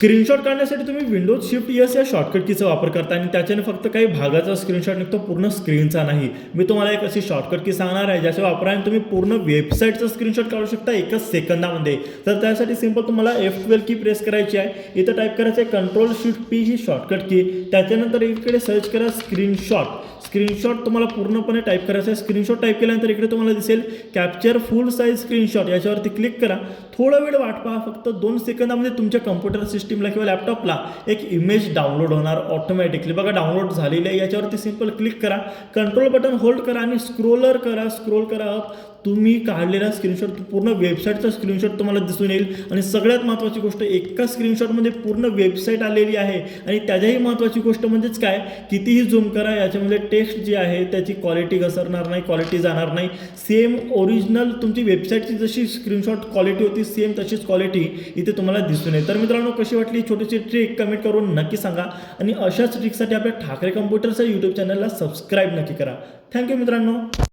Screenshot काढण्यासाठी तुम्ही Windows shift S या शॉर्टकट कीचा वापर करता आणि त्याच्याने फक्त काही भागाचा स्क्रीनशॉट निघतो, पूर्ण स्क्रीनचा नाही. मी तुम्हाला एक अशी शॉर्टकट की सांगणार आहे ज्याच्या वापराने तुम्ही पूर्ण वेबसाईटचा स्क्रीनशॉट काढू शकता एकाच सेकंदामध्ये. तर त्यासाठी सिंपल तुम्हाला F12 की प्रेस करायची आहे. इथं टाईप करायचं आहे कंट्रोल शिफ्ट पी ही शॉर्टकट की. त्याच्यानंतर इकडे सर्च करा स्क्रीनशॉट तुम्हाला पूर्णपणे टाईप करायचं आहे. स्क्रीनशॉट टाईप केल्यानंतर इकडे तुम्हाला दिसेल कॅप्चर फुल साईज स्क्रीनशॉट, याच्यावरती क्लिक करा. थोडा वेळ वाट पहा, फक्त 2 सेकंदामध्ये तुमच्या कम्प्युटर सिस्टीमला किंवा लॅपटॉपला एक इमेज डाउनलोड होणार ऑटोमॅटिकली. बघा डाउनलोड झालेली आहे. याच्यावरती सिंपल क्लिक करा, कंट्रोल बटन होल्ड करा आणि स्क्रोल करा. तुम्ही काढलेला स्क्रीनशॉट पूर्ण वेबसाईटचा स्क्रीनशॉट तुम्हाला दिसून येईल. आणि सगळ्यात महत्त्वाची गोष्ट, एका स्क्रीनशॉटमध्ये पूर्ण वेबसाईट आलेली आहे. आणि त्याच्याही महत्त्वाची गोष्ट म्हणजेच काय, कितीही झूम करा याच्यामध्ये टेक्स्ट जी आहे त्याची क्वालिटी घसरणार नाही, क्वालिटी जाणार नाही. सेम ओरिजिनल तुमची वेबसाईटची जशी स्क्रीनशॉट क्वालिटी होती सेम तशीच क्वालिटी इथे तुम्हाला दिसून येईल. तर मित्रांनो, कशी वाटली छोटीशी ट्रिक कमेंट करून नक्की सांगा. आणि अशाच ट्रिकसाठी आपल्या ठाकरे कम्प्युटरच्या यूट्यूब चॅनलला सबस्क्राईब नक्की करा. थँक्यू मित्रांनो.